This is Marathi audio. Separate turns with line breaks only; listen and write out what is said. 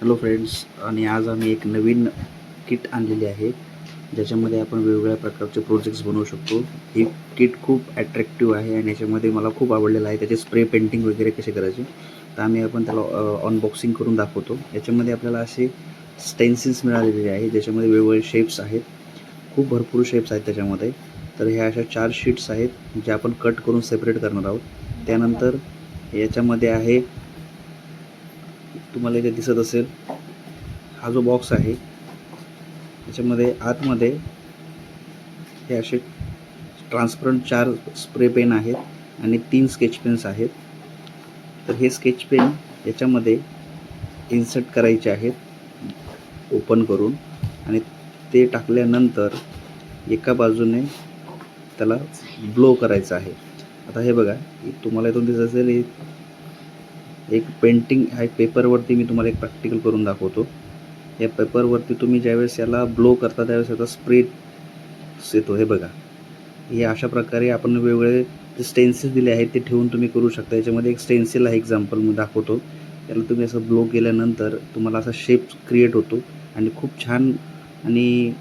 हॅलो फ्रेंड्स, आणि आज आम्ही एक नवीन किट आणलेली आहे ज्याच्यामध्ये आपण वेगवेगळ्या प्रकारचे प्रोजेक्ट्स बनवू शकतो. ही किट खूप ॲट्रॅक्टिव्ह आहे आणि याच्यामध्ये मला खूप आवडलेलं आहे. त्याचे स्प्रे पेंटिंग वगैरे कसे करायचे तर आम्ही आपण त्याला अनबॉक्सिंग करून दाखवतो. याच्यामध्ये आपल्याला असे स्टेन्सिल्स मिळालेले आहे ज्याच्यामध्ये वेगवेगळे शेप्स आहेत. खूप भरपूर शेप्स आहेत त्याच्यामध्ये. तर ह्या अशा 4 शीट्स आहेत ज्या आपण कट करून सेपरेट करणार आहोत. त्यानंतर याच्यामध्ये आहे, तुम्हाला इथे दिसत असेल, हा जो बॉक्स आहे याच्यामध्ये आतमध्ये हे असे ट्रान्सपरंट 4 स्प्रे पेन आहेत आणि 3 स्केच पेन्स आहेत. तर हे स्केच पेन याच्यामध्ये इन्सर्ट करायचे आहेत ओपन करून, आणि ते टाकल्यानंतर एका बाजूने त्याला ब्लो करायचं आहे. आता हे बघा, तुम्हाला इथून दिसत असेल एक पेंटिंग आहे पेपरवरती. मी तुम्हाला एक प्रॅक्टिकल करून दाखवतो. या पेपरवरती तुम्ही ज्यावेळेस याला ब्लो करता त्यावेळेस याचा स्प्रे येतो. हे बघा, हे अशा प्रकारे आपण वेगवेगळे जे स्टेन्सिल दिले आहेत ते ठेवून तुम्ही करू शकता. याच्यामध्ये एक स्टेन्सिल आहे, एक्झाम्पल मी दाखवतो. त्याला तुम्ही असं ब्लो केल्यानंतर तुम्हाला असा शेप क्रिएट होतो आणि खूप छान आणि